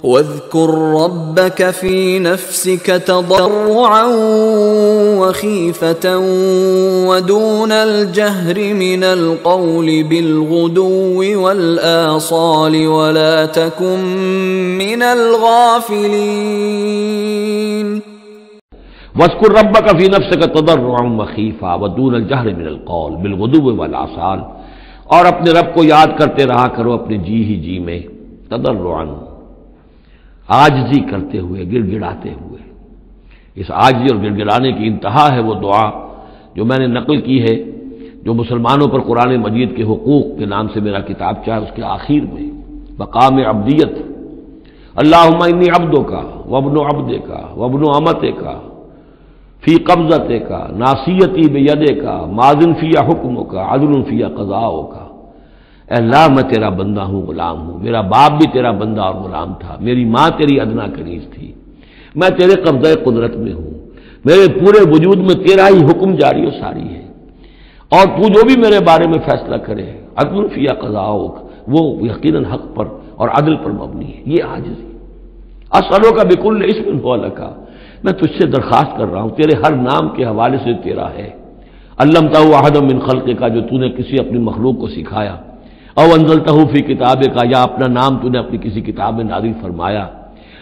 واذكر ربك في نفسك تضرعا وخيفة ودون الجهر من القول بالغدو والآصال ولا تكن من الغافلين واذكر ربك في نفسك تضرعا وخیفا ودون الجہر من القول بالغدو والآصال، اور اپنے رب کو یاد کرتے رہا کرو اپنے جی میں، تضرعا عاجزی کرتے ہوئے، گڑ گڑاتے ہوئے۔ اس عاجزی اور گڑ گڑانے کی انتہا ہے وہ دعا جو میں نے نقل کی ہے، جو مسلمانوں پر قرآن مجید کے حقوق کے نام سے میرا کتابچہ ہے، اس کے آخر میں مقام عبدیت، اللہم انی عبدک وابن عبدک وابن امتک فی قبضتک ناصیتی بیدک ماض فی حکمک عدل فی قضاؤک۔ اے اللہ میں تیرا بندہ ہوں، غلام ہوں، میرا باپ بھی تیرا بندہ اور غلام تھا، میری ماں تیری ادنا کنیز تھی، میں تیرے قبضہ قدرت میں ہوں، میرے پورے وجود میں تیرا ہی حکم جاری و ساری ہے، اور تو جو بھی میرے بارے میں فیصلہ کرے عدل فی قضاؤک، وہ یقیناً حق پر اور عدل پر مبنی ہے۔ یہ عاجزی۔ اسألک بکل اسم هو لک، میں تجھ سے درخواست کر رہا ہوں تیرے ہر نام کے حوالے سے تیرا ہے، علمتہ احدا من خلقک، جو تو نے کسی اپنی مخلوق کو سکھایا، او انزلتہ فی کتابک، یا اپنا نام تو نے اپنی کسی کتاب میں نازل فرمایا،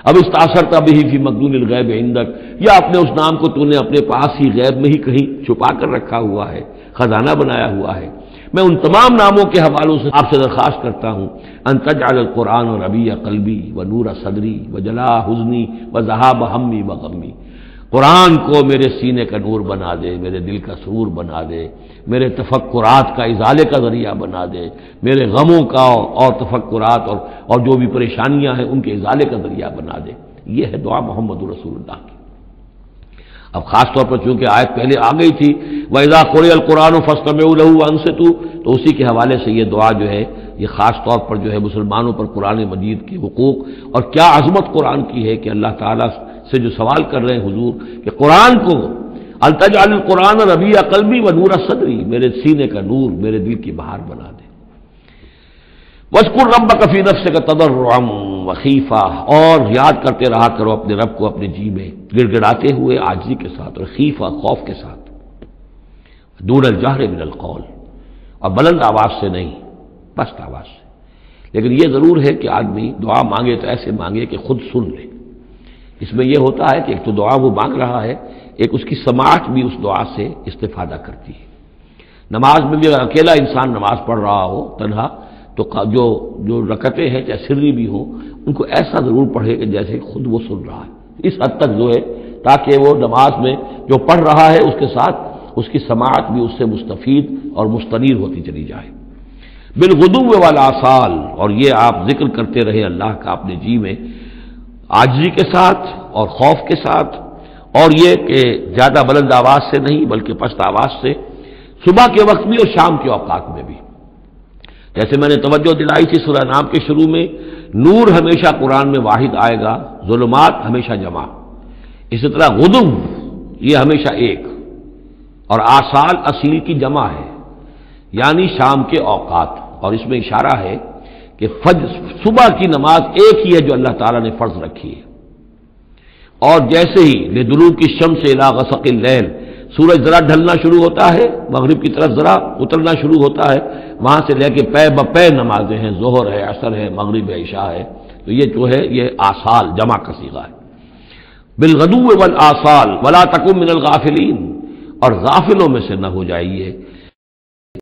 اب استاثرت بہ فی مکنون الغیب عندک، یا اپنے اس نام کو تو نے اپنے پاس ہی غیب میں ہی کہیں چھپا کر رکھا ہوا ہے، خزانہ بنایا ہوا ہے۔ میں ان تمام ناموں کے حوالوں سے آپ سے درخواست کرتا ہوں ان تجعل القرآن ربیع قلبی ونور صدری وجلاء حزنی وذہاب ہمی وغمی، قرآن کو میرے سینے کا نور بنا دے، میرے دل کا سرور بنا دے، میرے تفکرات کا ازالے کا ذریعہ بنا دے، میرے غموں کا اور تفکرات اور جو بھی پریشانیاں ہیں ان کے ازالے کا ذریعہ بنا دے۔ یہ ہے دعا محمد رسول اللہ کی۔ اب خاص طور پر چونکہ آیت پہلے آ گئی تھی وَإِذَا قُرِئَ الْقُرْآنُ فَاسْتَمِعُوا لَهُ وَأَنصِتُوا، تو اسی کے حوالے سے یہ دعا جو ہے یہ خاص طور پر جو ہے مسلمانوں پر قرآن مجید کے حقوق اور کیا عظمت قرآن کی ہے کہ اللہ تعالیٰ سے جو سوال کر رہے ہیں حضور کہ قرآن کو التجعل القرآن ربیع قلبی ونور صدری، میرے سینے کا نور، میرے دل کی بہار بنا دے۔ وَاذْكُرْ رَبَّكَ فِي نَفْسِكَ تَضَرُّعًا وَخِيفًا، اور یاد کرتے رہا کرو اپنے رب کو اپنے جی میں، گڑ گڑاتے ہوئے، عاجزی کے ساتھ، اور خیفہ خوف کے ساتھ، دون الجہر من القول، اور بلند آواز سے نہیں، پست آواز سے۔ لیکن یہ ضرور ہے کہ آدمی دعا مانگے تو ایسے مانگے کہ خود سن لے۔ اس میں یہ ہوتا ہے کہ ایک تو دعا وہ مانگ رہا ہے، ایک اس کی سماعت بھی اس دعا سے استفادہ کرتی ہے۔ نماز میں بھی اگر اکیلا انسان نماز پڑھ رہا ہو تنہا، تو جو رکعتیں ہیں چاہے سری بھی ہوں ان کو ایسا ضرور پڑھے کہ جیسے خود وہ سن رہا ہے، اس حد تک جو ہے تاکہ وہ نماز میں جو پڑھ رہا ہے اس کے ساتھ اس کی سماعت بھی اس سے مستفید اور مستنیر ہوتی چلی جائے۔ بالغدو والآصال، اور یہ آپ ذکر کرتے رہے اللہ کا اپنے جی میں، عاجزی کے ساتھ اور خوف کے ساتھ، اور یہ کہ زیادہ بلند آواز سے نہیں بلکہ پست آواز سے، صبح کے وقت بھی اور شام کے اوقات میں بھی۔ جیسے میں نے توجہ دلائی تھی سورہ نام کے شروع میں، نور ہمیشہ قرآن میں واحد آئے گا، ظلمات ہمیشہ جمع، اسی طرح غدو یہ ہمیشہ ایک، اور آصال اصیل کی جمع ہے یعنی شام کے اوقات، اور اس میں اشارہ ہے کہ صبح کی نماز ایک ہی ہے جو اللہ تعالیٰ نے فرض رکھی ہے، اور جیسے ہی لدلوک الشمس الی غسق اللیل، سورج ذرا ڈھلنا شروع ہوتا ہے، مغرب کی طرف ذرا اترنا شروع ہوتا ہے، وہاں سے لے کے پے بپے نمازیں ہیں، ظہر ہے، عصر ہے، مغرب ہے، عشاء ہے، تو یہ جو ہے یہ آصال جمع کا صیغہ ہے۔ بالغدو والآصال ولا تکن من الغافلین، اور غافلوں میں سے نہ ہو جائیے،